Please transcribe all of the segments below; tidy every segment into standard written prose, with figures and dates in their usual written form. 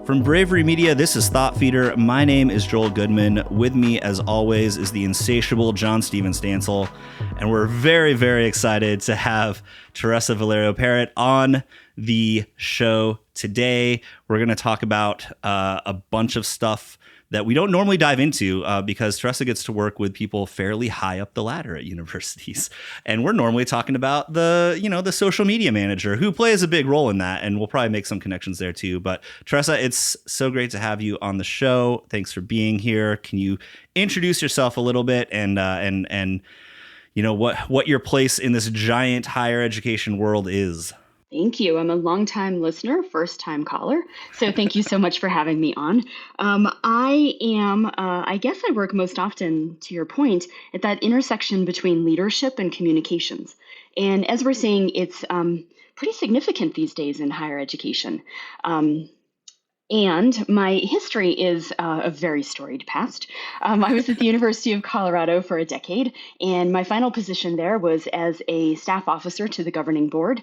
From Bravery Media, this is Thought Feeder. My name is Joel Goodman. With me, as always, is the insatiable John Steven Stansel. And we're very, very excited to have Teresa Valerio Parrot on the show today. We're going to talk about a bunch of stuff that we don't normally dive into because Teresa gets to work with people fairly high up the ladder at universities. And we're normally talking about the social media manager who plays a big role in that. And we'll probably make some connections there too. But Teresa, it's so great to have you on the show. Thanks for being here. Can you introduce yourself a little bit and what your place in this giant higher education world is? Thank you. I'm a longtime listener, first-time caller. So thank you so much for having me on. I guess I work most often, to your point, at that intersection between leadership and communications. And as we're saying, it's pretty significant these days in higher education. And my history is a very storied past. I was at the University of Colorado for a decade, and my final position there was as a staff officer to the governing board.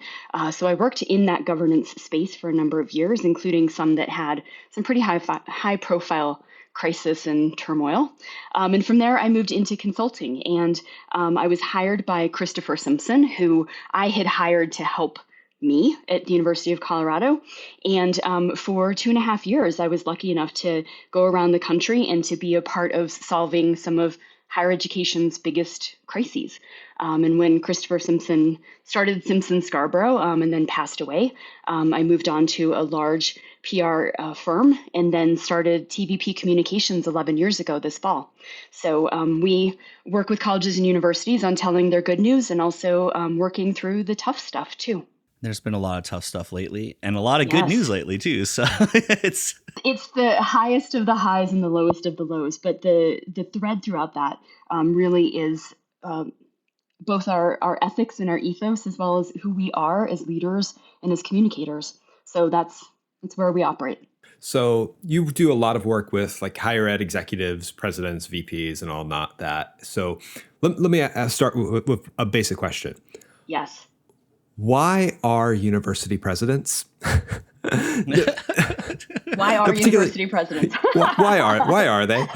So I worked in that governance space for a number of years, including some that had some pretty high-profile crisis and turmoil. And from there, I moved into consulting, and I was hired by Christopher Simpson, who I had hired to help me at the University of Colorado. And for 2.5 years, I was lucky enough to go around the country and to be a part of solving some of higher education's biggest crises. And when Christopher Simpson started Simpson Scarborough and then passed away, I moved on to a large PR firm and then started TVP Communications 11 years ago this fall. So we work with colleges and universities on telling their good news and also working through the tough stuff too. There's been a lot of tough stuff lately and a lot of good news lately too. So it's the highest of the highs and the lowest of the lows. But the thread throughout that really is both our ethics and our ethos, as well as who we are as leaders and as communicators. So that's where we operate. So you do a lot of work with like higher ed executives, presidents, VPs, and all that. So let me start with a basic question. Yes. Why are university presidents? Why are university presidents? why are they?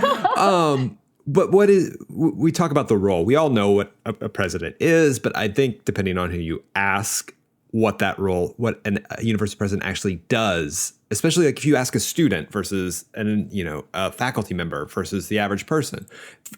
But we talk about the role. We all know what a president is, but I think depending on who you ask, what that role, what a university president actually does, especially like if you ask a student versus a faculty member versus the average person,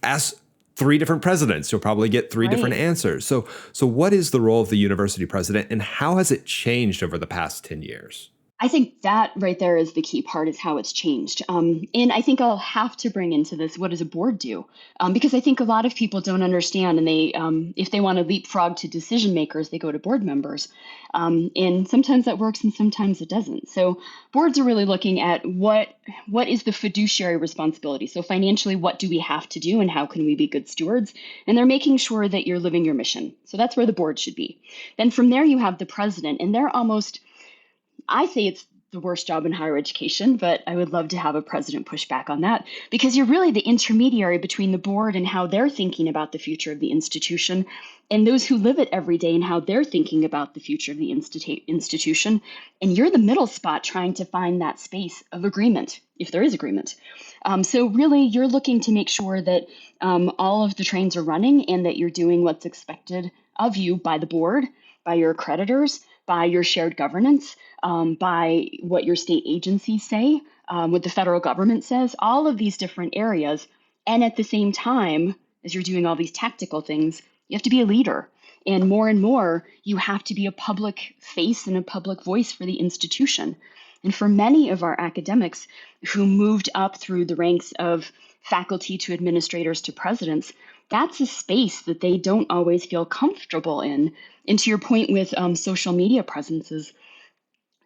ask 3 different presidents, you'll probably get 3 different answers. So what is the role of the university president and how has it changed over the past 10 years? I think that right there is the key part, is how it's changed. And I think I'll have to bring into this, what does a board do? Because I think a lot of people don't understand, and they, if they want to leapfrog to decision makers, they go to board members. And sometimes that works and sometimes it doesn't. So boards are really looking at what is the fiduciary responsibility? So financially, what do we have to do and how can we be good stewards? And they're making sure that you're living your mission. So that's where the board should be. Then from there, you have the president, and they're almost, I say it's the worst job in higher education, but I would love to have a president push back on that, because you're really the intermediary between the board and how they're thinking about the future of the institution and those who live it every day and how they're thinking about the future of the institution. And you're the middle spot trying to find that space of agreement, if there is agreement. So really, you're looking to make sure that all of the trains are running and that you're doing what's expected of you by the board, by your accreditors, by your shared governance, by what your state agencies say, what the federal government says, all of these different areas. And at the same time, as you're doing all these tactical things, you have to be a leader. And more, you have to be a public face and a public voice for the institution. And for many of our academics who moved up through the ranks of faculty to administrators to presidents, that's a space that they don't always feel comfortable in. And to your point with social media presences,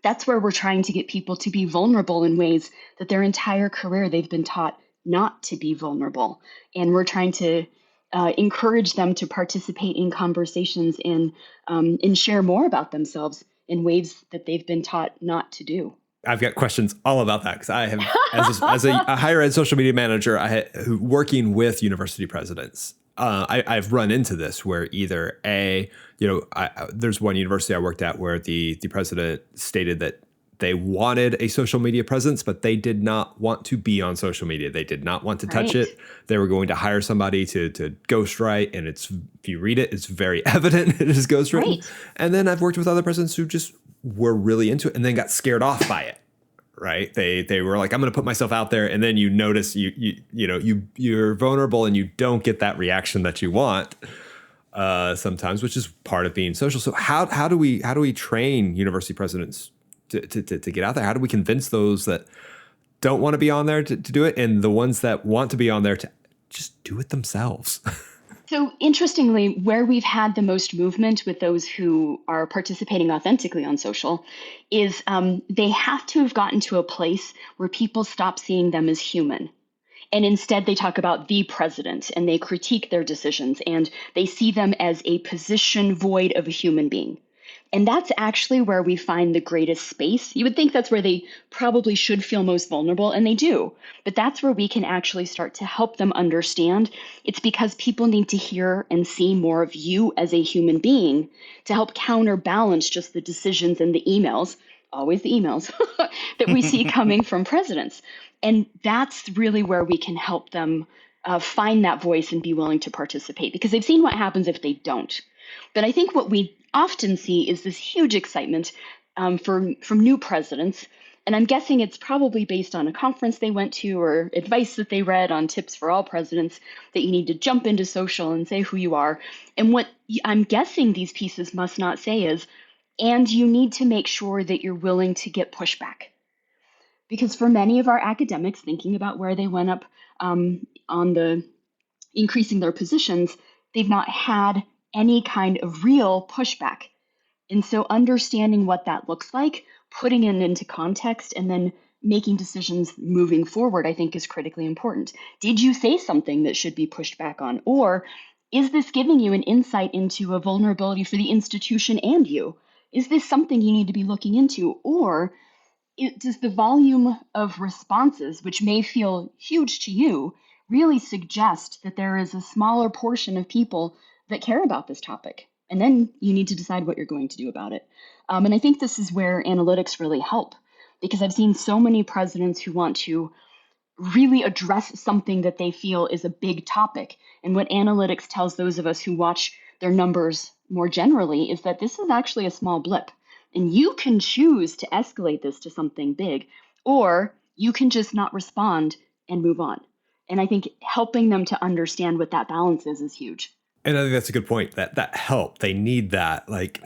that's where we're trying to get people to be vulnerable in ways that their entire career they've been taught not to be vulnerable. And we're trying to encourage them to participate in conversations and share more about themselves in ways that they've been taught not to do. I've got questions all about that because I have, as a higher ed social media manager, working with university presidents. I've run into this where either there's one university I worked at where the president stated that They wanted a social media presence, but they did not want to be on social media. They did not want to touch Right. it. They were going to hire somebody to ghostwrite, and if you read it, it's very evident it is ghostwritten. Right. And then I've worked with other presidents who just were really into it and then got scared off by it. Right? They were like, I'm going to put myself out there, and then you notice you're vulnerable and you don't get that reaction that you want sometimes, which is part of being social. So how do we train university presidents to get out there? How do we convince those that don't want to be on there to do it, and the ones that want to be on there to just do it themselves? So interestingly, where we've had the most movement with those who are participating authentically on social is they have to have gotten to a place where people stop seeing them as human. And instead, they talk about the president and they critique their decisions and they see them as a position void of a human being. And that's actually where we find the greatest space. You would think that's where they probably should feel most vulnerable, and they do. But that's where we can actually start to help them understand it's because people need to hear and see more of you as a human being to help counterbalance just the decisions and the emails, always the emails, that we see coming from presidents. And that's really where we can help them find that voice and be willing to participate, because they've seen what happens if they don't. But I think what we often see is this huge excitement from new presidents. And I'm guessing it's probably based on a conference they went to or advice that they read on tips for all presidents that you need to jump into social and say who you are. And what I'm guessing these pieces must not say is, and you need to make sure that you're willing to get pushback. Because for many of our academics thinking about where they went up on the increasing their positions, they've not had any kind of real pushback. And so understanding what that looks like, putting it into context, and then making decisions moving forward, I think is critically important. Did you say something that should be pushed back on? Or is this giving you an insight into a vulnerability for the institution and you? Is this something you need to be looking into? Or does the volume of responses, which may feel huge to you, really suggest that there is a smaller portion of people that care about this topic? And then you need to decide what you're going to do about it. And I think this is where analytics really help, because I've seen so many presidents who want to really address something that they feel is a big topic. And what analytics tells those of us who watch their numbers more generally is that this is actually a small blip. And you can choose to escalate this to something big, or you can just not respond and move on. And I think helping them to understand what that balance is huge. And I think that's a good point. That help, they need that. Like,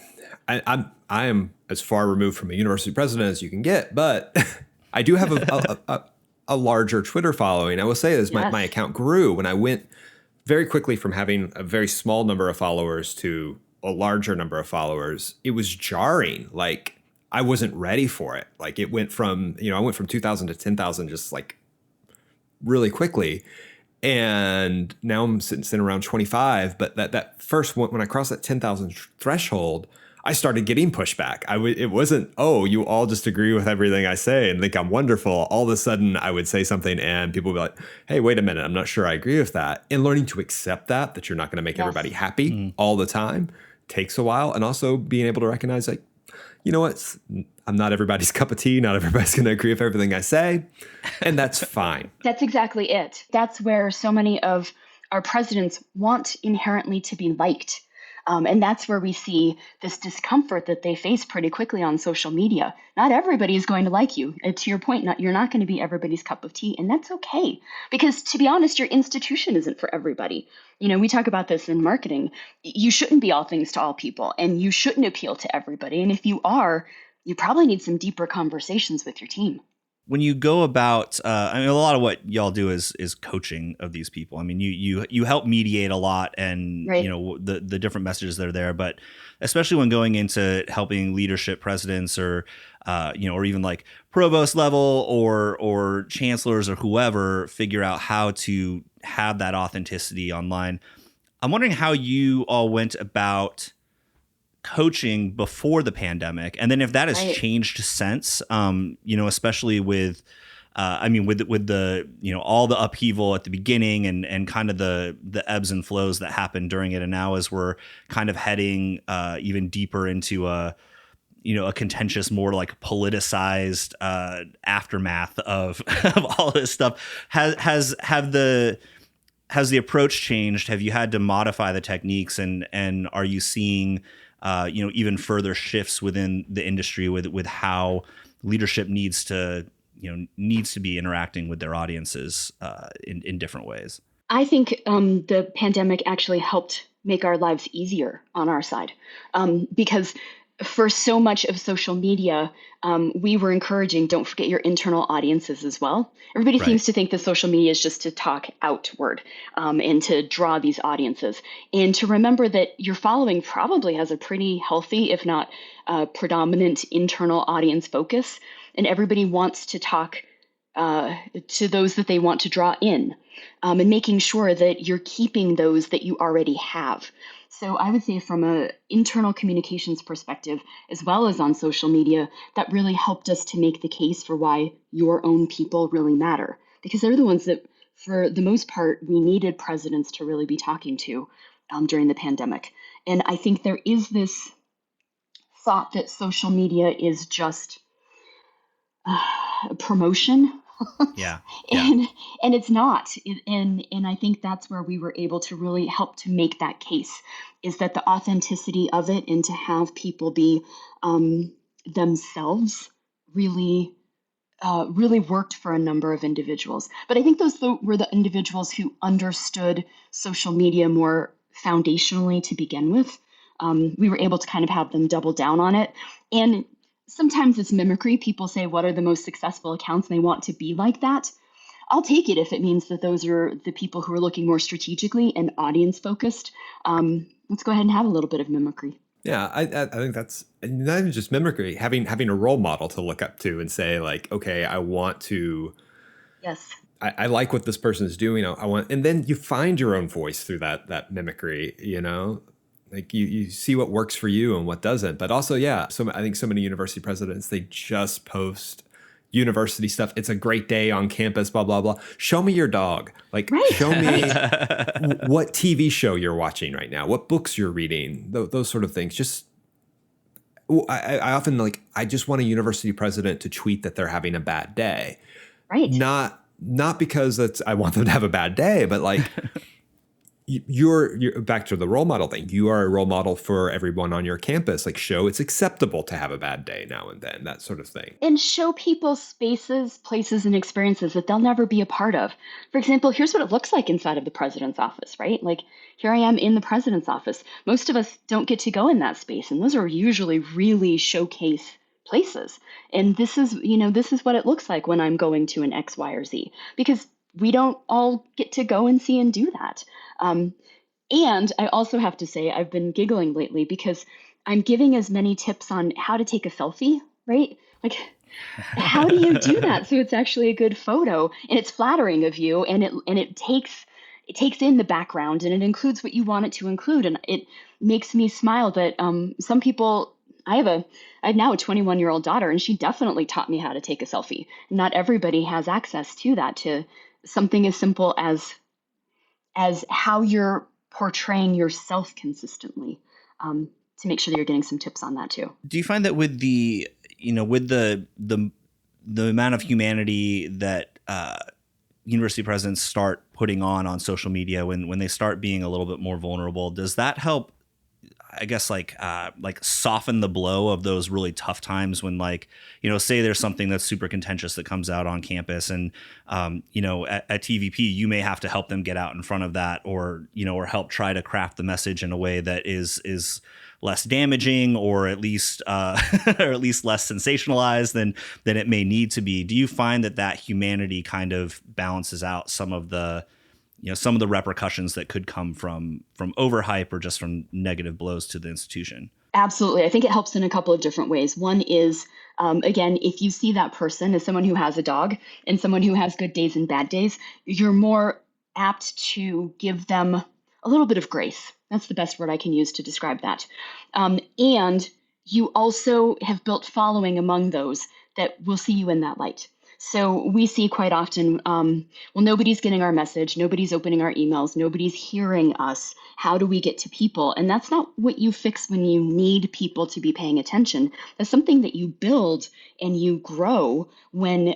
I am as far removed from a university president as you can get, but I do have a larger Twitter following. I will say this: Yes. my account grew when I went very quickly from having a very small number of followers to a larger number of followers. It was jarring. Like, I wasn't ready for it. Like, it went from, I went from 2,000 to 10,000 just like really quickly. And now I'm sitting around 25. But that first one, when I crossed that 10,000 threshold, I started getting pushback. It wasn't, oh, you all just agree with everything I say and think I'm wonderful. All of a sudden, I would say something and people would be like, hey, wait a minute, I'm not sure I agree with that. And learning to accept that you're not going to make everybody happy all the time takes a while. And also being able to recognize, like, you know what, I'm not everybody's cup of tea. Not everybody's going to agree with everything I say. And that's fine. That's exactly it. That's where so many of our presidents want inherently to be liked. And that's where we see this discomfort that they face pretty quickly on social media. Not everybody is going to like you. To your point, you're not going to be everybody's cup of tea. And that's okay. Because to be honest, your institution isn't for everybody. We talk about this in marketing. You shouldn't be all things to all people, and you shouldn't appeal to everybody. And if you are, you probably need some deeper conversations with your team. When you go about, a lot of what y'all do is coaching of these people. I mean, you help mediate a lot, and Right. the different messages that are there. But especially when going into helping leadership presidents, or or even like provost level or chancellors or whoever figure out how to have that authenticity online. I'm wondering how you all went about coaching before the pandemic, and then if that has Right. changed since, especially with with the all the upheaval at the beginning and kind of the ebbs and flows that happened during it, and now as we're kind of heading even deeper into a contentious, more like politicized aftermath of of all this stuff. Has the approach changed? Have you had to modify the techniques, and are you seeing even further shifts within the industry with how leadership needs to be interacting with their audiences in different ways? I think the pandemic actually helped make our lives easier on our side, because for so much of social media, we were encouraging, don't forget your internal audiences as well. Everybody Right. seems to think that social media is just to talk outward, and to draw these audiences. And to remember that your following probably has a pretty healthy, if not predominant, internal audience focus. And everybody wants to talk to those that they want to draw in, and making sure that you're keeping those that you already have. So I would say from an internal communications perspective, as well as on social media, that really helped us to make the case for why your own people really matter. Because they're the ones that, for the most part, we needed presidents to really be talking to during the pandemic. And I think there is this thought that social media is just promotion. Yeah. and it's not. And I think that's where we were able to really help to make that case, is that the authenticity of it, and to have people be themselves, really really worked for a number of individuals. But I think those were the individuals who understood social media more foundationally to begin with. We were able to kind of have them double down on it. And sometimes it's mimicry. People say, what are the most successful accounts? And they want to be like that. I'll take it if it means that those are the people who are looking more strategically and audience focused. Let's go ahead and have a little bit of mimicry. Yeah, I think that's not even just mimicry. Having a role model to look up to and say, like, okay, I want to. Yes. I like what this person is doing. I want, and then you find your own voice through that mimicry. Like you see what works for you and what doesn't. But also, yeah, I think so many university presidents, they just post university stuff. It's a great day on campus, blah, blah, blah. Show me your dog. Like, right. Show me what TV show you're watching right now, what books you're reading, those sort of things. Just, I often I just want a university president to tweet that they're having a bad day. Right. Not because I want them to have a bad day, but you're back to the role model thing. You are a role model for everyone on your campus. Show it's acceptable to have a bad day now and then, that sort of thing. And show people spaces, places, and experiences that they'll never be a part of. For example, here's what it looks like inside of the president's office, right? Here I am in the president's office. Most of us don't get to go in that space, and those are usually really showcase places. And this is what it looks like when I'm going to an X, Y, or Z, because we don't all get to go and see and do that. And I also have to say, I've been giggling lately because I'm giving as many tips on how to take a selfie, right? How do you do that so it's actually a good photo and it's flattering of you, and it takes in the background, and it includes what you want it to include, and it makes me smile that some people. I have now a 21-year-old daughter, and she definitely taught me how to take a selfie. Not everybody has access to that, to something as simple as how you're portraying yourself consistently, to make sure that you're getting some tips on that too. Do you find that with the amount of humanity that university presidents start putting on social media, when they start being a little bit more vulnerable, does that help, I guess, soften the blow of those really tough times when, say there's something that's super contentious that comes out on campus, and, at TVP, you may have to help them get out in front of that, or help try to craft the message in a way that is less damaging, or at least less sensationalized than it may need to be. Do you find that humanity kind of balances out some of the repercussions that could come from overhype or just from negative blows to the institution? Absolutely. I think it helps in a couple of different ways. One is, again, if you see that person as someone who has a dog and someone who has good days and bad days, you're more apt to give them a little bit of grace. That's the best word I can use to describe that. And you also have built following among those that will see you in that light. So we see quite often, well, nobody's getting our message, nobody's opening our emails, nobody's hearing us. How do we get to people? And that's not what you fix when you need people to be paying attention. That's something that you build and you grow when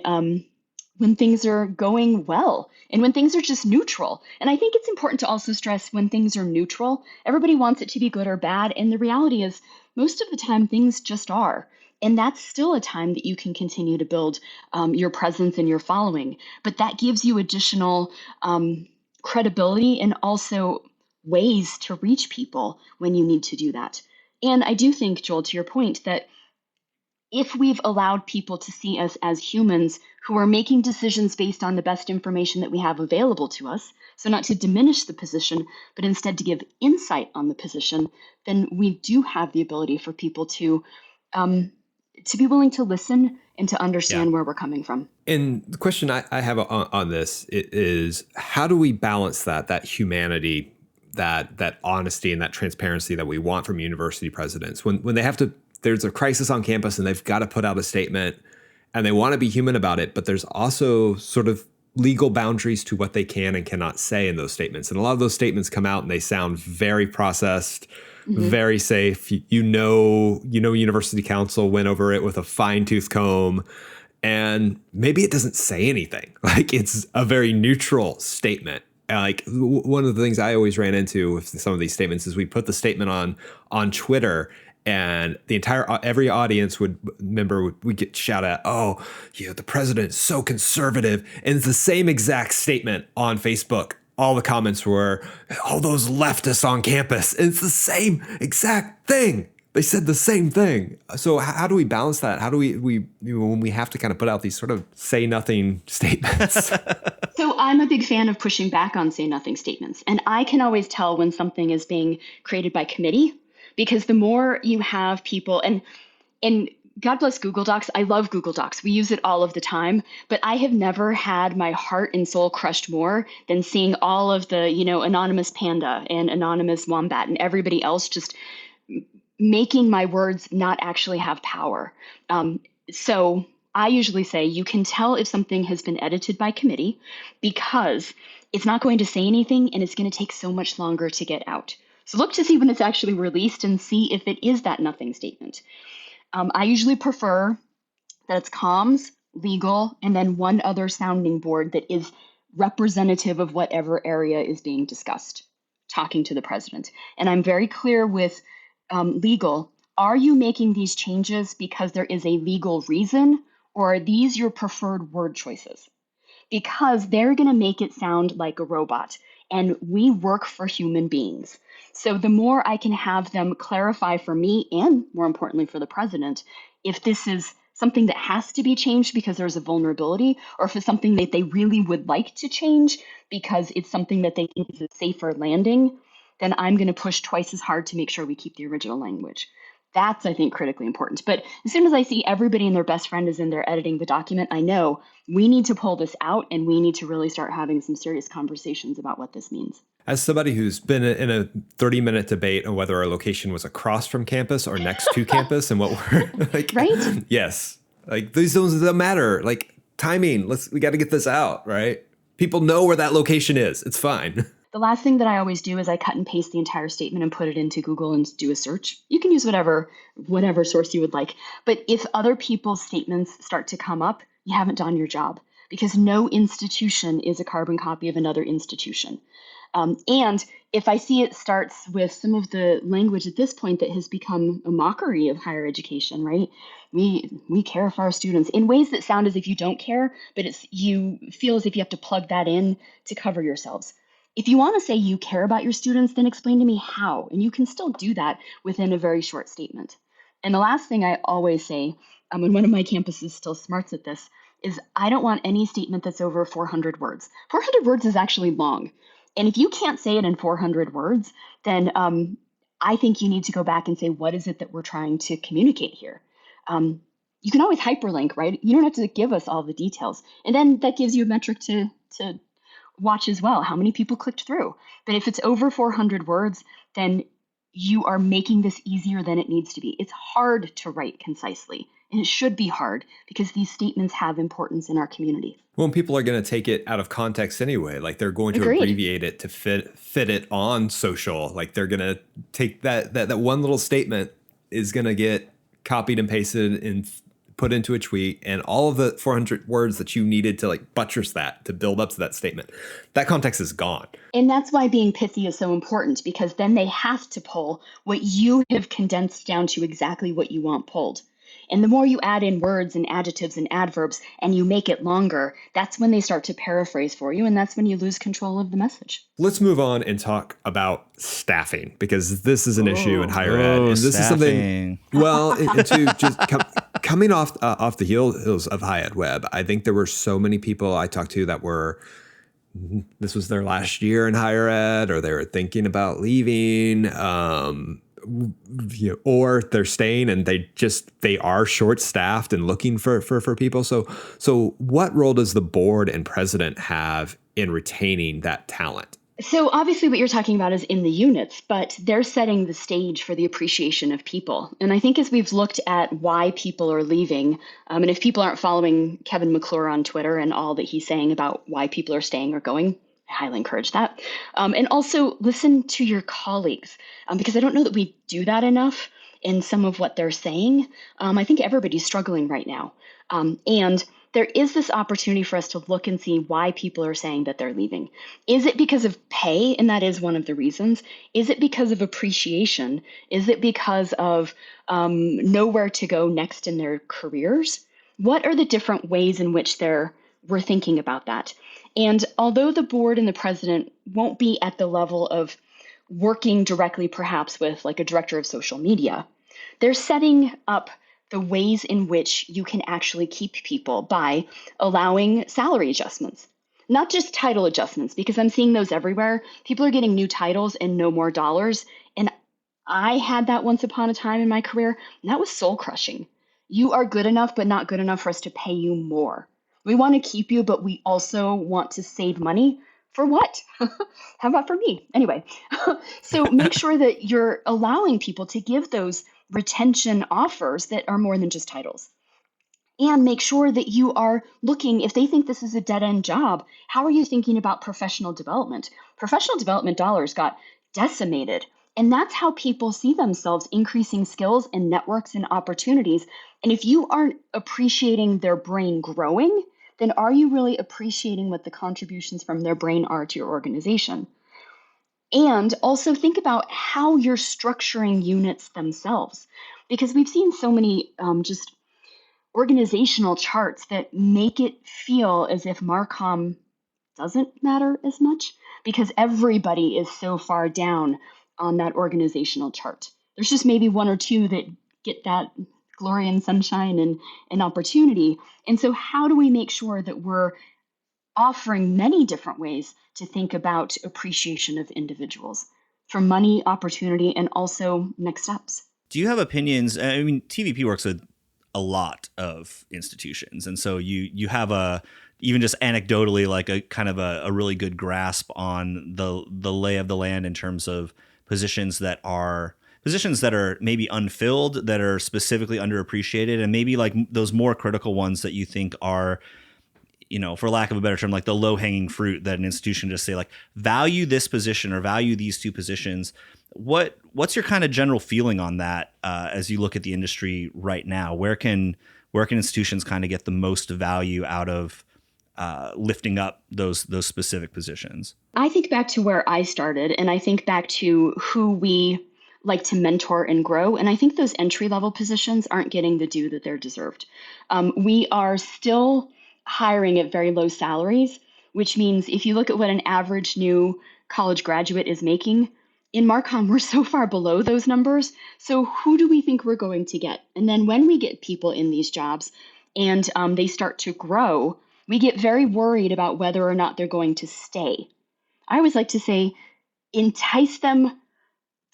things are going well and when things are just neutral. And I think it's important to also stress when things are neutral, everybody wants it to be good or bad. And the reality is, most of the time, things just are. And that's still a time that you can continue to build your presence and your following. But that gives you additional credibility and also ways to reach people when you need to do that. And I do think, Joel, to your point, that if we've allowed people to see us as humans who are making decisions based on the best information that we have available to us, so not to diminish the position, but instead to give insight on the position, then we do have the ability for people to be willing to listen and to understand where we're coming from. And the question I have on this is, how do we balance that humanity, that honesty and that transparency that we want from university presidents when they have to, there's a crisis on campus and they've got to put out a statement and they want to be human about it, but there's also sort of legal boundaries to what they can and cannot say in those statements. And a lot of those statements come out and they sound very processed, very safe. You know, University Council went over it with a fine-tooth comb, and maybe it doesn't say anything. Like, it's a very neutral statement. Like, one of the things I always ran into with some of these statements is we put the statement on Twitter, and every audience would get shouted at, oh, the president's so conservative. And it's the same exact statement on Facebook. All the comments were, all those leftists on campus. And it's the same exact thing. They said the same thing. So how do we balance that? How do we when we have to kind of put out these sort of say nothing statements? So I'm a big fan of pushing back on say nothing statements. And I can always tell when something is being created by committee, because the more you have people, and God bless Google Docs. I love Google Docs. We use it all of the time, but I have never had my heart and soul crushed more than seeing all of the, anonymous panda and anonymous wombat and everybody else just making my words not actually have power. So I usually say you can tell if something has been edited by committee because it's not going to say anything and it's going to take so much longer to get out. So look to see when it's actually released and see if it is that nothing statement. I usually prefer that it's comms, legal, and then one other sounding board that is representative of whatever area is being discussed, talking to the president. And I'm very clear with legal. Are you making these changes because there is a legal reason, or are these your preferred word choices? Because they're going to make it sound like a robot, and we work for human beings. So the more I can have them clarify for me, and more importantly for the president, if this is something that has to be changed because there's a vulnerability, or if it's something that they really would like to change because it's something that they think is a safer landing, then I'm going to push twice as hard to make sure we keep the original language. That's, I think, critically important. But as soon as I see everybody and their best friend is in there editing the document, I know we need to pull this out and we need to really start having some serious conversations about what this means. As somebody who's been in a 30-minute debate on whether our location was across from campus or next to campus and what we're like, right? Yes. Like, these don't matter. Like, timing, we got to get this out, right? People know where that location is. It's fine. The last thing that I always do is I cut and paste the entire statement and put it into Google and do a search. You can use whatever source you would like. But if other people's statements start to come up, you haven't done your job, because no institution is a carbon copy of another institution. And if I see it starts with some of the language at this point that has become a mockery of higher education, right? We care for our students in ways that sound as if you don't care, but you feel as if you have to plug that in to cover yourselves. If you want to say you care about your students, then explain to me how. And you can still do that within a very short statement. And the last thing I always say, and one of my campuses still smarts at this, is I don't want any statement that's over 400 words. 400 words is actually long. And if you can't say it in 400 words, then I think you need to go back and say, what is it that we're trying to communicate here? You can always hyperlink, right? You don't have to give us all the details. And then that gives you a metric to watch as well, how many people clicked through. But if it's over 400 words, then you are making this easier than it needs to be. It's hard to write concisely, and it should be hard because these statements have importance in our community. Well, people are going to take it out of context anyway. Like they're going to Agreed. abbreviate it to fit it on social. Like they're going to take that one little statement is going to get copied and pasted and put into a tweet, and all of the 400 words that you needed to like buttress that to build up to that statement, that context is gone. And that's why being pithy is so important, because then they have to pull what you have condensed down to exactly what you want pulled. And the more you add in words and adjectives and adverbs and you make it longer, that's when they start to paraphrase for you, and that's when you lose control of the message. Let's move on and talk about staffing, because this is an issue in higher ed. And this staffing. is something, well, to just coming off the heels of high ed web, I think there were so many people I talked to that this was their last year in higher ed, or they were thinking about leaving, or they're staying and they are short staffed and looking for people. So what role does the board and president have in retaining that talent? So obviously what you're talking about is in the units, but they're setting the stage for the appreciation of people. And I think as we've looked at why people are leaving, and if people aren't following Kevin McClure on Twitter and all that he's saying about why people are staying or going, I highly encourage that. And also listen to your colleagues, because I don't know that we do that enough in some of what they're saying. I think everybody's struggling right now. And there is this opportunity for us to look and see why people are saying that they're leaving. Is it because of pay? And that is one of the reasons. Is it because of appreciation? Is it because of nowhere to go next in their careers? What are the different ways in which we're thinking about that? And although the board and the president won't be at the level of working directly perhaps with like a director of social media, they're setting up the ways in which you can actually keep people by allowing salary adjustments, not just title adjustments, because I'm seeing those everywhere. People are getting new titles and no more dollars. And I had that once upon a time in my career, and that was soul crushing. You are good enough, but not good enough for us to pay you more. We want to keep you, but we also want to save money. For what? How about for me? Anyway, so make sure that you're allowing people to give those retention offers that are more than just titles. And make sure that you are looking, if they think this is a dead-end job, how are you thinking about professional development? Professional development dollars got decimated. And that's how people see themselves increasing skills and networks and opportunities. And if you aren't appreciating their brain growing, then are you really appreciating what the contributions from their brain are to your organization? And also think about how you're structuring units themselves, because we've seen so many just organizational charts that make it feel as if Marcom doesn't matter as much because everybody is so far down on that organizational chart. There's just maybe one or two that get that glory and sunshine and opportunity. And so how do we make sure that we're offering many different ways to think about appreciation of individuals for money, opportunity, and also next steps? Do you have opinions? I mean, TVP works with a lot of institutions. And so you have even just anecdotally, like a kind of a really good grasp on the lay of the land in terms of positions that are maybe unfilled, that are specifically underappreciated, and maybe like those more critical ones that you think are, for lack of a better term, like the low hanging fruit that an institution just say like value this position or value these two positions. What's your kind of general feeling on that as you look at the industry right now? Where can institutions kind of get the most value out of lifting up those specific positions? I think back to where I started, and I think back to who we like to mentor and grow. And I think those entry-level positions aren't getting the due that they're deserved. We are still hiring at very low salaries, which means if you look at what an average new college graduate is making, in Marcom, we're so far below those numbers. So who do we think we're going to get? And then when we get people in these jobs and they start to grow, we get very worried about whether or not they're going to stay. I always like to say, entice them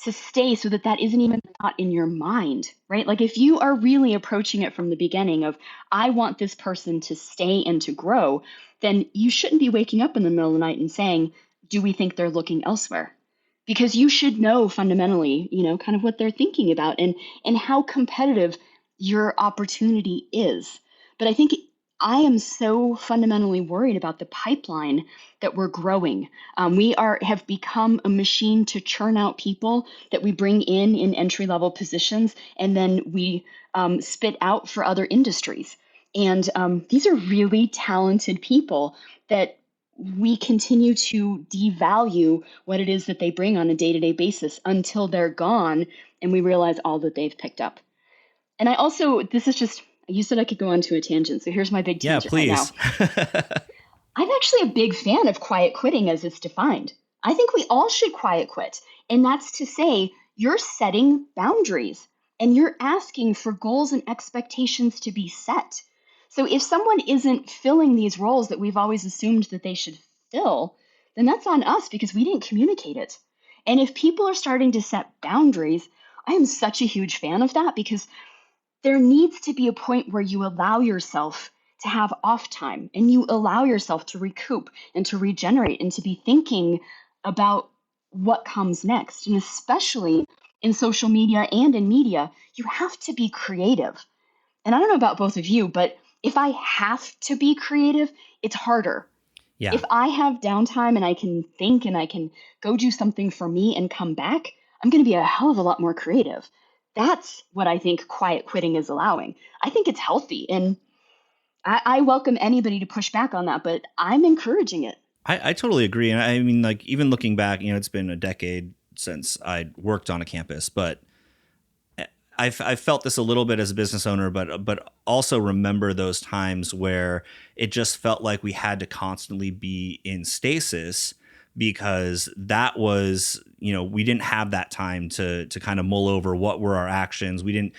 to stay so that isn't even a thought in your mind, right? Like if you are really approaching it from the beginning of, I want this person to stay and to grow, then you shouldn't be waking up in the middle of the night and saying, do we think they're looking elsewhere? because you should know fundamentally, kind of what they're thinking about and how competitive your opportunity is. But I think I am so fundamentally worried about the pipeline that we're growing. We have become a machine to churn out people that we bring in entry level positions, and then we spit out for other industries. And these are really talented people that we continue to devalue what it is that they bring on a day-to-day basis until they're gone and we realize all that they've picked up. And I also, this is just, you said I could go on to a tangent, so here's my big Yeah, tangent right now. please. I'm actually a big fan of quiet quitting as it's defined. I think we all should quiet quit. And that's to say, you're setting boundaries and you're asking for goals and expectations to be set. So if someone isn't filling these roles that we've always assumed that they should fill, then that's on us because we didn't communicate it. And if people are starting to set boundaries, I am such a huge fan of that because there needs to be a point where you allow yourself to have off time and you allow yourself to recoup and to regenerate and to be thinking about what comes next. And especially in social media and in media, you have to be creative. And I don't know about both of you, but if I have to be creative, it's harder. Yeah. If I have downtime and I can think and I can go do something for me and come back, I'm going to be a hell of a lot more creative. That's what I think quiet quitting is allowing. I think it's healthy. And I welcome anybody to push back on that, but I'm encouraging it. I totally agree. And I mean, like, even looking back, it's been a decade since I worked on a campus, but I've felt this a little bit as a business owner, but also remember those times where it just felt like we had to constantly be in stasis because that was, we didn't have that time to kind of mull over what were our actions. We didn't,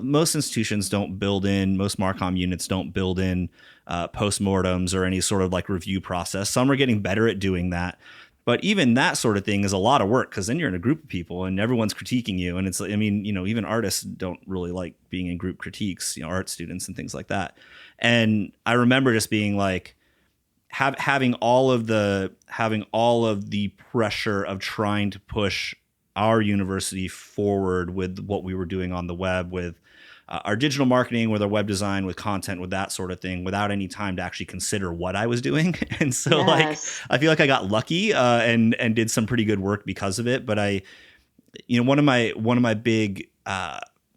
most institutions don't build in, most Marcom units don't build in postmortems or any sort of like review process. Some are getting better at doing that. But even that sort of thing is a lot of work because then you're in a group of people and everyone's critiquing you. And it's, I mean, even artists don't really like being in group critiques, art students and things like that. And I remember just being like, having all of the pressure of trying to push our university forward with what we were doing on the web, with our digital marketing, with our web design, with content, with that sort of thing, without any time to actually consider what I was doing. And so Yes. I feel like I got lucky and did some pretty good work because of it. But one of my big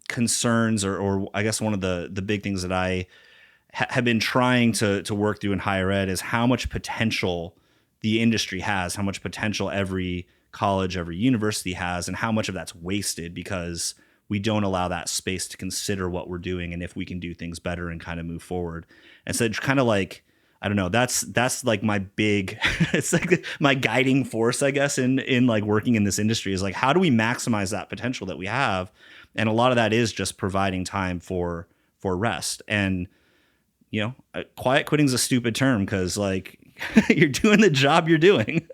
concerns, or I guess one of the big things that I have been trying to work through in higher ed is how much potential the industry has, how much potential every college, every university has, and how much of that's wasted because we don't allow that space to consider what we're doing and if we can do things better and kind of move forward. And so it's kind of like, I don't know, that's like my big, it's like my guiding force, I guess, in like working in this industry is like, how do we maximize that potential that we have? And a lot of that is just providing time for rest. And, quiet quitting is a stupid term because like you're doing the job you're doing.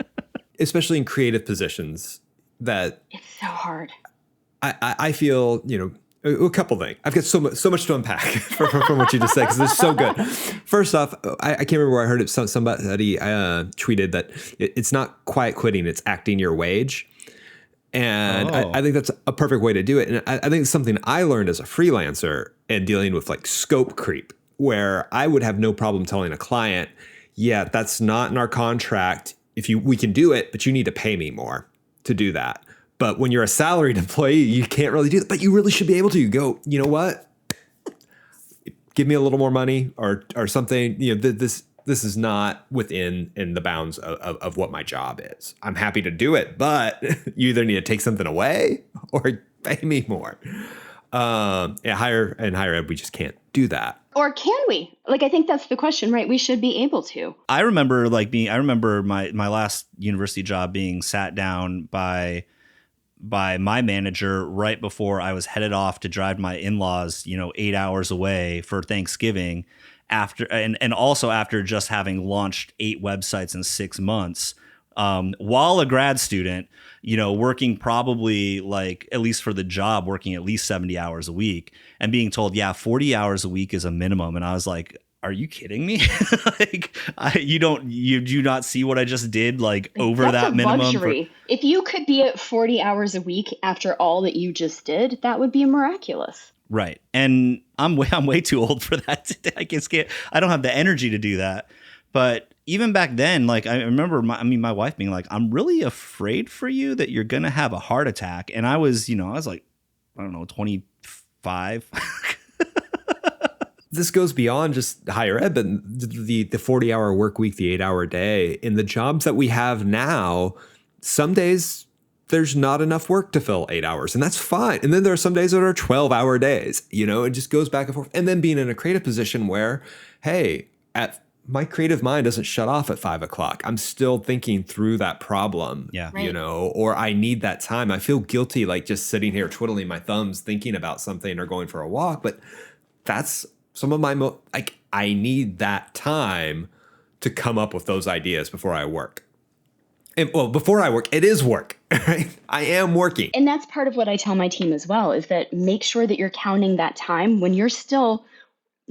Especially in creative positions that It's so hard. I feel, a couple things. I've got so much to unpack from what you just said because it's so good. First off, I can't remember where I heard it. Somebody tweeted that it's not quiet quitting; it's acting your wage. And I think that's a perfect way to do it. And I think it's something I learned as a freelancer and dealing with like scope creep, where I would have no problem telling a client, yeah, that's not in our contract. We can do it, but you need to pay me more to do that. But when you're a salaried employee, you can't really do that. But you really should be able to go, you know what? Give me a little more money or something. This is not within the bounds of what my job is. I'm happy to do it, but you either need to take something away or pay me more. Higher ed, we just can't do that. Or can we? Like, I think that's the question, right? We should be able to. I remember my last university job being sat down by my manager right before I was headed off to drive my in-laws, 8 hours away for Thanksgiving after just having launched 8 websites in 6 months, while a grad student, working probably like, at least for the job, working at least 70 hours a week and being told, yeah, 40 hours a week is a minimum. And I was like, are you kidding me? Like, you do not see what I just did, like, over That's that a minimum luxury. If you could be at 40 hours a week after all that you just did, that would be miraculous. right. And I'm way too old for that. I just can't, I don't have the energy to do that. But even back then, like, I remember my wife being like, I'm really afraid for you that you're going to have a heart attack. And I was like, I don't know, 25. This goes beyond just higher ed, but the 40-hour work week, the 8-hour day. In the jobs that we have now, some days there's not enough work to fill 8 hours, and that's fine. And then there are some days that are 12-hour days. It just goes back and forth. And then being in a creative position where, hey, my creative mind doesn't shut off at 5 o'clock. I'm still thinking through that problem, Yeah. Right. or I need that time. I feel guilty, like just sitting here twiddling my thumbs, thinking about something or going for a walk. But that's some of my, I need that time to come up with those ideas before I work. And before I work, it is work, right? I am working. And that's part of what I tell my team as well, is that make sure that you're counting that time when you're still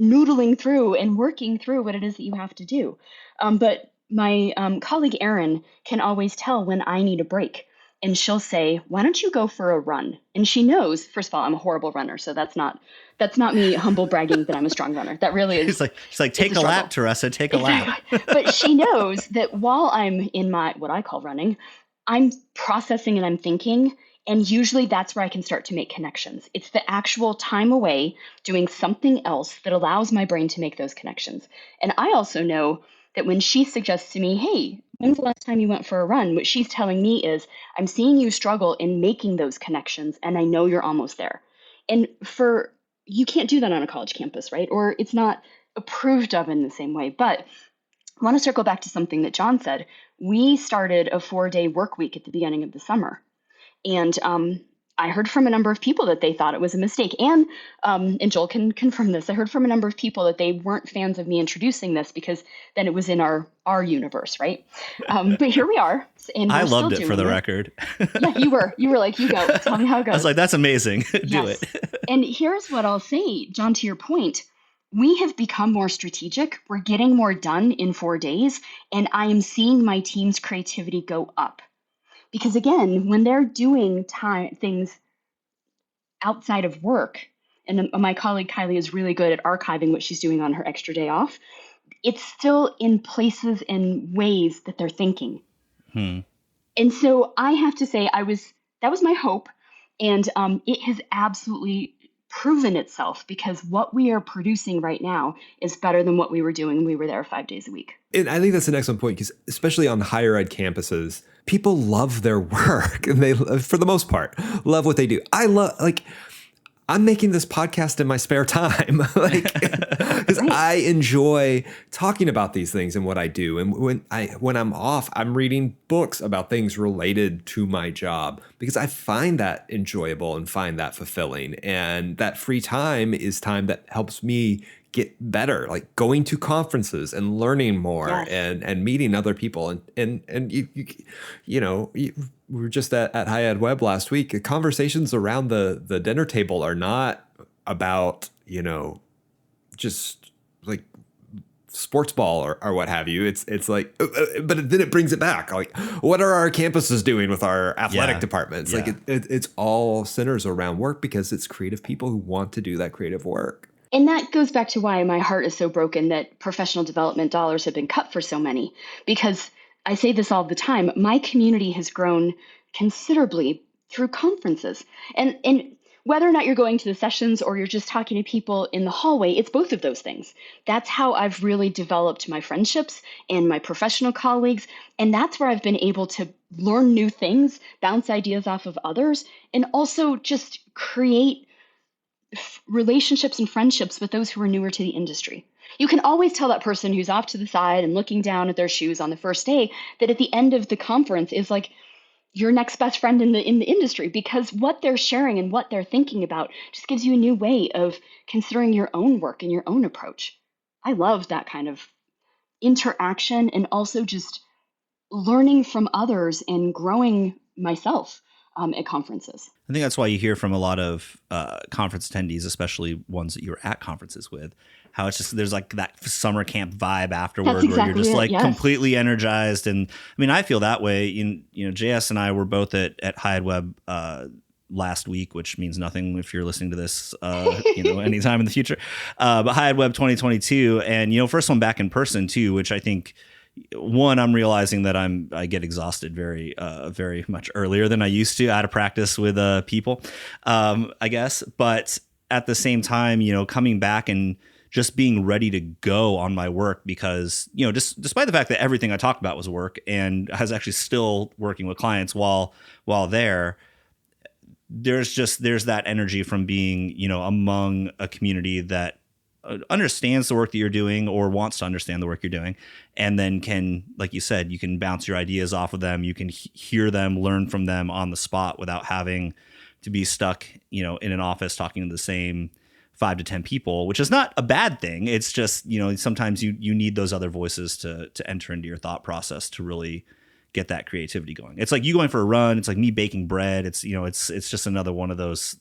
noodling through and working through what it is that you have to do. But my colleague Erin can always tell when I need a break. And she'll say, why don't you go for a run? And she knows, first of all, I'm a horrible runner. So that's not me humble bragging that I'm a strong runner. That really is. She's like, take a lap, Teresa, take a lap. But she knows that while I'm in my, what I call running, I'm processing and I'm thinking. And usually that's where I can start to make connections. It's the actual time away doing something else that allows my brain to make those connections. And I also know that when she suggests to me, hey, when's the last time you went for a run? What she's telling me is, I'm seeing you struggle in making those connections, and I know you're almost there. And you can't do that on a college campus, right? Or it's not approved of in the same way. But I want to circle back to something that John said. We started a 4-day work week at the beginning of the summer. And I heard from a number of people that they thought it was a mistake. And Joel can confirm this. I heard from a number of people that they weren't fans of me introducing this because then it was in our universe, right? But here we are. And I we're loved still it for the doing record. Yeah, you were like, you go, tell me how it goes. I was like, that's amazing. Do Yes. it. And here's what I'll say, John, to your point. We have become more strategic. We're getting more done in 4 days. And I am seeing my team's creativity go up. Because again, when they're doing things outside of work, and my colleague Kylie is really good at archiving what she's doing on her extra day off, it's still in places and ways that they're thinking. And so I have to say, that was my hope. And it has absolutely proven itself, because what we are producing right now is better than what we were doing when we were there 5 days a week. And I think that's an excellent point, because especially on higher ed campuses, people love their work, and they, for the most part, love what they do. I'm making this podcast in my spare time, because I enjoy talking about these things and what I do. And when I'm off, I'm reading books about things related to my job, because I find that enjoyable and find that fulfilling. And that free time is time that helps me get better, like going to conferences and learning more. Yes. and meeting other people. And we were just at High Ed Web last week. Conversations around the dinner table are not about, just like sports ball or what have you. It's like, but then it brings it back. Like, what are our campuses doing with our athletic departments? Yeah. Like it's all centers around work, because it's creative people who want to do that creative work. And that goes back to why my heart is so broken that professional development dollars have been cut for so many, because I say this all the time, my community has grown considerably through conferences. And whether or not you're going to the sessions or you're just talking to people in the hallway, it's both of those things. That's how I've really developed my friendships and my professional colleagues. And that's where I've been able to learn new things, bounce ideas off of others, and also just create relationships and friendships with those who are newer to the industry. You can always tell that person who's off to the side and looking down at their shoes on the first day that at the end of the conference is like your next best friend in the industry, because what they're sharing and what they're thinking about just gives you a new way of considering your own work and your own approach. I love that kind of interaction, and also just learning from others and growing myself. at conferences. I think that's why you hear from a lot of conference attendees, especially ones that you're at conferences with, how it's just there's like that summer camp vibe afterward That's exactly where you're just like yes. completely energized. And I mean, I feel that way. You know, JS and I were both at Hyatt Web last week, which means nothing if you're listening to this, anytime in the future. But Hyatt Web 2022, and first one back in person too, which I think. One, I'm realizing that I get exhausted very much earlier than I used to out of practice with people, I guess. But at the same time, coming back and just being ready to go on my work because, just despite the fact that everything I talked about was work and I was actually still working with clients while there, there's that energy from being, among a community that understands the work that you're doing or wants to understand the work you're doing, and then can, like you said, you can bounce your ideas off of them. You can hear them, learn from them on the spot without having to be stuck, in an office talking to the same 5 to 10 people, which is not a bad thing. It's just, sometimes you need those other voices to enter into your thought process to really get that creativity going. It's like you going for a run. It's like me baking bread. It's, it's just another one of those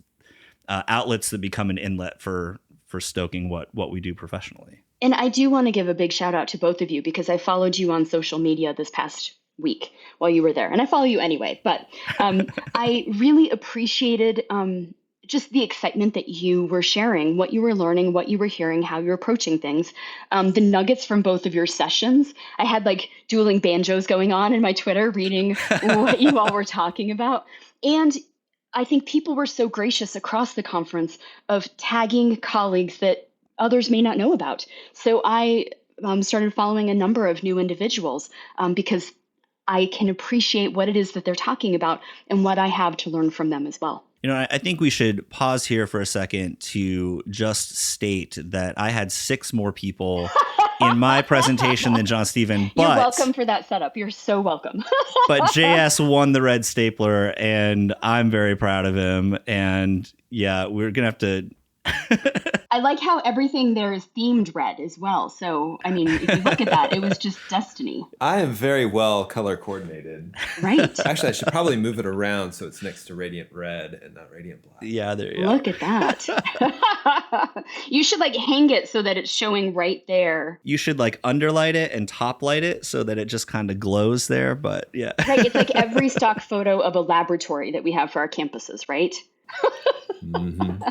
outlets that become an inlet for stoking what we do professionally. And I do want to give a big shout out to both of you because I followed you on social media this past week while you were there. And I follow you anyway, but I really appreciated just the excitement that you were sharing, what you were learning, what you were hearing, how you're approaching things. The nuggets from both of your sessions. I had like dueling banjos going on in my Twitter, reading what you all were talking about. And I think people were so gracious across the conference of tagging colleagues that others may not know about. So I started following a number of new individuals because I can appreciate what it is that they're talking about and what I have to learn from them as well. I think we should pause here for a second to just state that I had 6 more people in my presentation than John Stephen. But, you're welcome for that setup. You're so welcome. But JS won the red stapler, and I'm very proud of him. And yeah, we're going to have to... I like how everything there is themed red as well. So, I mean, if you look at that, it was just destiny. I am very well color coordinated. Right. Actually, I should probably move it around so it's next to radiant red and not radiant black. Yeah, there you go. Look at that. You should like hang it so that it's showing right there. You should like underlight it and top light it so that it just kind of glows there. But yeah. Right. It's like every stock photo of a laboratory that we have for our campuses, right? Mm-hmm.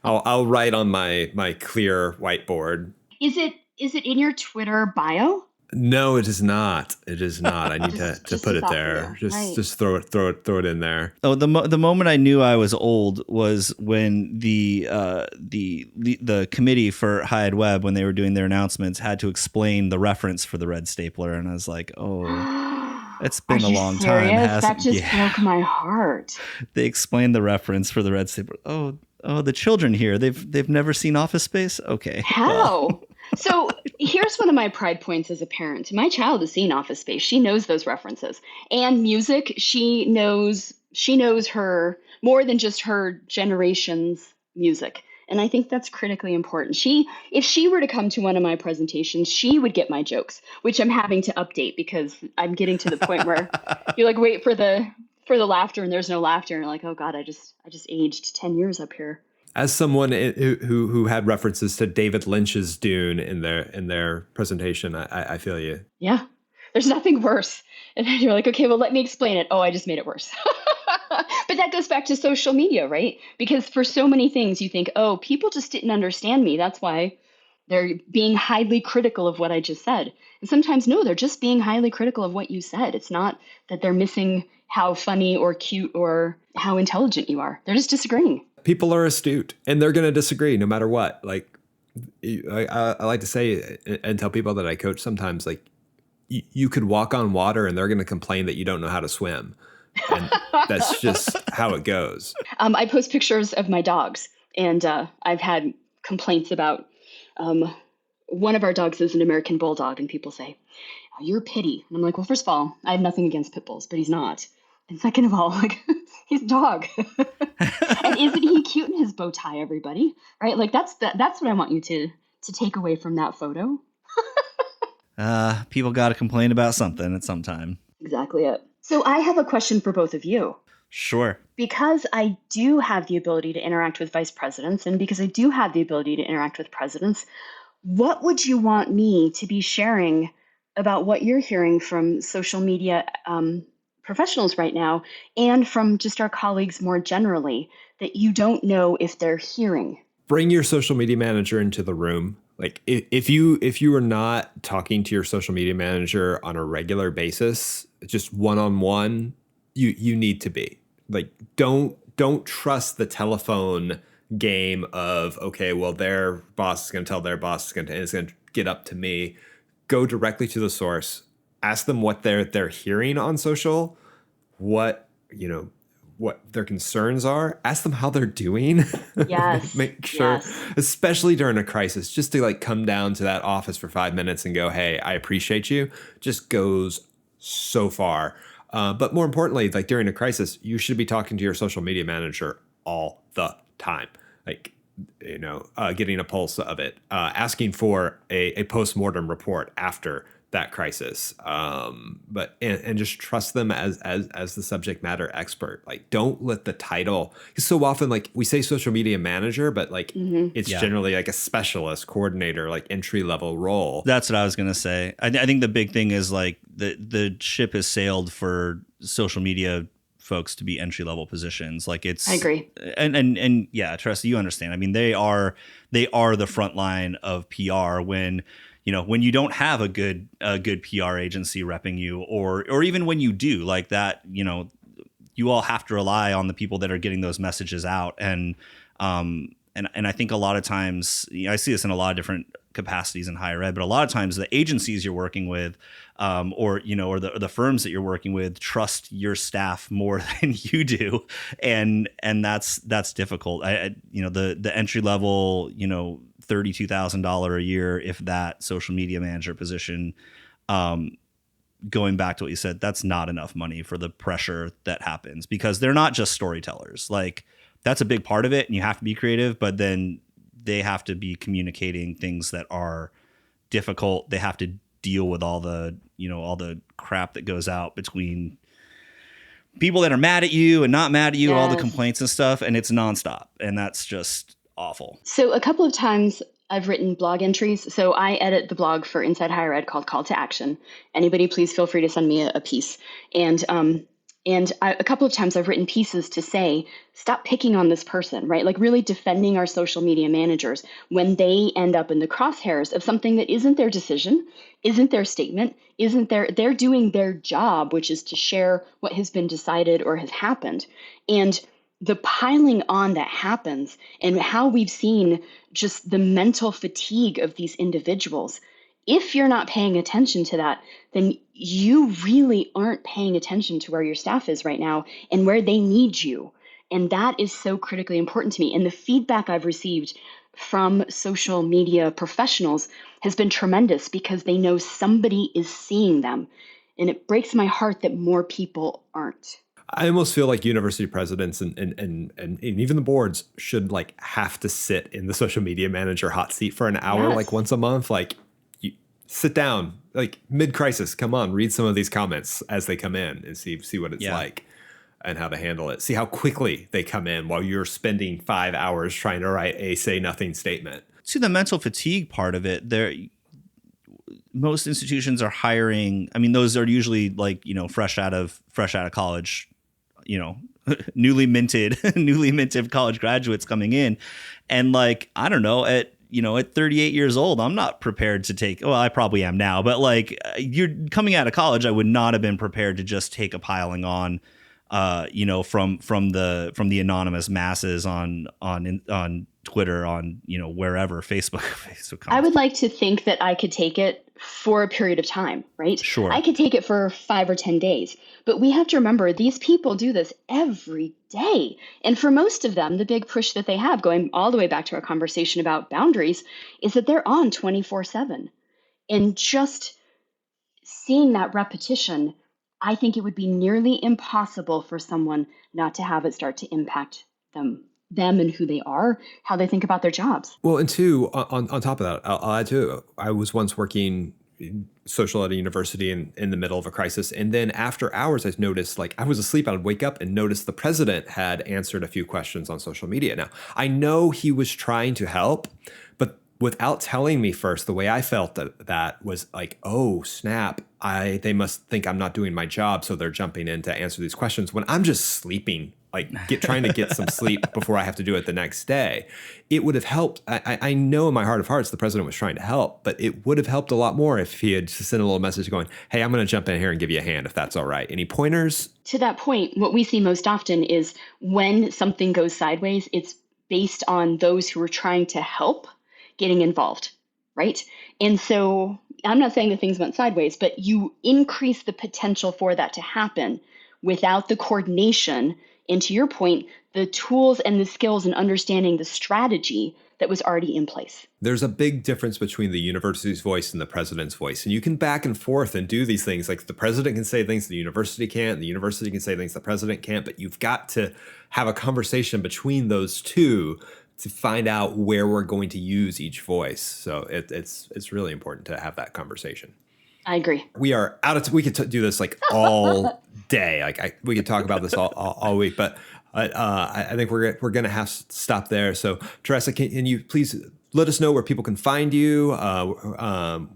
I'll write on my clear whiteboard. Is it in your Twitter bio? No, it is not. It is not. I need to put it there. Just throw it in there. Oh, the moment I knew I was old was when the committee for Hyatt Web, when they were doing their announcements, had to explain the reference for the red stapler, and I was like, oh. It's been a long time. That just broke my heart. They explained the reference for the red stapler. Oh, the children here, they've never seen Office Space? Okay. How? So here's one of my pride points as a parent. My child has seen Office Space. She knows those references. And music, she knows her more than just her generation's music. And I think that's critically important. If she were to come to one of my presentations, she would get my jokes, which I'm having to update because I'm getting to the point where you like wait for the laughter and there's no laughter. And you're like, oh God, I just aged 10 years up here. As someone who had references to David Lynch's Dune in their presentation, I feel you. Yeah, there's nothing worse. And then you're like, okay, well, let me explain it. Oh, I just made it worse. But that goes back to social media, right? Because for so many things you think, oh, people just didn't understand me. That's why they're being highly critical of what I just said. And sometimes, no, they're just being highly critical of what you said. It's not that they're missing how funny or cute or how intelligent you are. They're just disagreeing. People are astute and they're going to disagree no matter what. Like I like to say and tell people that I coach sometimes, like you could walk on water and they're going to complain that you don't know how to swim. And that's just how it goes. I post pictures of my dogs, and I've had complaints about one of our dogs is an American bulldog, and people say, oh, you're pity. And I'm like, well, first of all, I have nothing against pit bulls, but he's not. And second of all, like he's a dog. And isn't he cute in his bow tie, everybody? Right? Like that's what I want you to take away from that photo. People got to complain about something at some time. Exactly it. So I have a question for both of you. Sure. Because I do have the ability to interact with vice presidents and because I do have the ability to interact with presidents, what would you want me to be sharing about what you're hearing from social media professionals right now and from just our colleagues more generally that you don't know if they're hearing? Bring your social media manager into the room. Like if you are not talking to your social media manager on a regular basis, just one-on-one, you need to be. Like don't trust the telephone game of, okay, well, their boss is going to tell their boss and it's going to get up to me. Go directly to the source. Ask them what they're hearing on social, what their concerns are. Ask them how they're doing. Yes. Make sure, Yes. especially during a crisis, just to like come down to that office for 5 minutes and go, hey, I appreciate you, just goes so far. But more importantly, like during a crisis, you should be talking to your social media manager all the time. Like, getting a pulse of it, asking for a postmortem report after that crisis, but just trust them as the subject matter expert. Like, don't let the title, because so often like we say social media manager, but like it's generally like a specialist coordinator, like entry level role. That's what I was gonna say. I think the big thing is like the ship has sailed for social media folks to be entry level positions. Like it's, I agree. And yeah, Teresa, you understand. I mean, they are the front line of PR when you don't have a good PR agency repping you, or even when you do, like that, you all have to rely on the people that are getting those messages out. And I think a lot of times, I see this in a lot of different capacities in higher ed, but a lot of times the agencies you're working with, or the firms that you're working with trust your staff more than you do. And that's difficult. The entry level, $32,000 a year, if that, social media manager position, going back to what you said, that's not enough money for the pressure that happens, because they're not just storytellers. Like, that's a big part of it, and you have to be creative, but then they have to be communicating things that are difficult. They have to deal with all the crap that goes out between people that are mad at you and not mad at you, all the complaints and stuff, and it's nonstop, and that's just awful. So a couple of times I've written blog entries. So I edit the blog for Inside Higher Ed called Call to Action. Anybody, please feel free to send me a piece. And a couple of times I've written pieces to say, stop picking on this person, right? Like really defending our social media managers when they end up in the crosshairs of something that isn't their decision, isn't their statement, they're doing their job, which is to share what has been decided or has happened. And the piling on that happens and how we've seen just the mental fatigue of these individuals. If you're not paying attention to that, then you really aren't paying attention to where your staff is right now and where they need you. And that is so critically important to me. And the feedback I've received from social media professionals has been tremendous because they know somebody is seeing them. And it breaks my heart that more people aren't. I almost feel like university presidents and even the boards should like have to sit in the social media manager hot seat for an hour, like once a month. Like, you sit down, like mid-crisis, come on, read some of these comments as they come in and see what it's like and how to handle it. See how quickly they come in while you're spending 5 hours trying to write a say nothing statement. To the mental fatigue part of it, most institutions are hiring. I mean, those are usually like, fresh out of college, newly minted college graduates coming in. And like, I don't know, at 38 years old, I'm not prepared to take, well, I probably am now, but like, you're coming out of college, I would not have been prepared to just take a piling on, from the anonymous masses on Twitter, on, wherever, Facebook. I would like to think that I could take it for a period of time, right? Sure. I could take it for 5 or 10 days, but we have to remember these people do this every day. And for most of them, the big push that they have, going all the way back to our conversation about boundaries, is that they're on 24/7. And just seeing that repetition, I think it would be nearly impossible for someone not to have it start to impact them and who they are, how they think about their jobs. Well, and two, on top of that, I'll add too, I was once working social at a university in the middle of a crisis. And then after hours, I noticed, like, I was asleep. I would wake up and notice the president had answered a few questions on social media. Now, I know he was trying to help, but without telling me first, the way I felt that was like, oh, snap. They must think I'm not doing my job, so they're jumping in to answer these questions when I'm just sleeping, like trying to get some sleep before I have to do it the next day. It would have helped. I know in my heart of hearts the president was trying to help, but it would have helped a lot more if he had just sent a little message going, hey, I'm going to jump in here and give you a hand if that's all right. Any pointers? To that point, what we see most often is when something goes sideways, it's based on those who are trying to help getting involved, right? And so I'm not saying that things went sideways, but you increase the potential for that to happen without the coordination. And to your point, the tools and the skills and understanding the strategy that was already in place. There's a big difference between the university's voice and the president's voice. And you can back and forth and do these things. Like the president can say things the university can't, the university can say things the president can't, but you've got to have a conversation between those two to find out where we're going to use each voice. So it's really important to have that conversation. I agree. We are out of we could do this like all day. Like we could talk about this all week, but I think we're going to have to stop there. So Teresa, can you please let us know where people can find you,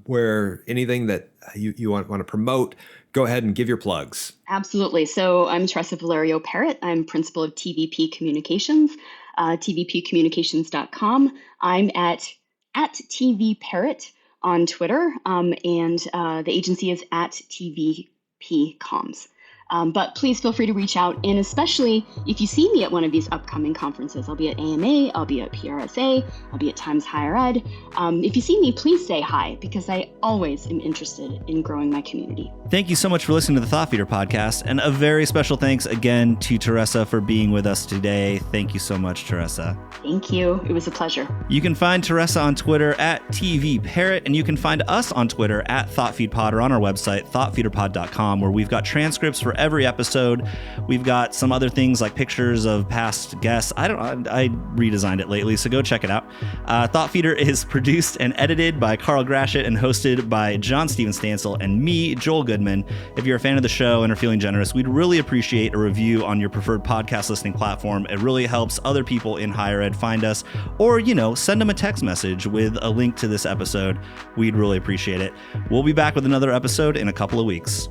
where anything that you want to promote? Go ahead and give your plugs. Absolutely. So I'm Teresa Valerio Parrot. I'm principal of TVP Communications, tvpcommunications.com. I'm at TV Parrot on Twitter, and the agency is at TVP Comms. But please feel free to reach out, and especially if you see me at one of these upcoming conferences. I'll be at AMA, I'll be at PRSA, I'll be at Times Higher Ed. If you see me, please say hi, because I always am interested in growing my community. Thank you so much for listening to the Thought Feeder podcast, and a very special thanks again to Teresa for being with us today. Thank you so much, Teresa. Thank you. It was a pleasure. You can find Teresa on Twitter at TV Parrot, and you can find us on Twitter at ThoughtFeedPod or on our website, thoughtfeederpod.com, where we've got transcripts for every episode. We've got some other things like pictures of past guests. I redesigned it lately, so go check it out. Thought Feeder is produced and edited by Carl Grashit and hosted by John Steven Stansel and me, Joel Goodman. If you're a fan of the show and are feeling generous, we'd really appreciate a review on your preferred podcast listening platform. It really helps other people in higher ed find us, or, send them a text message with a link to this episode. We'd really appreciate it. We'll be back with another episode in a couple of weeks.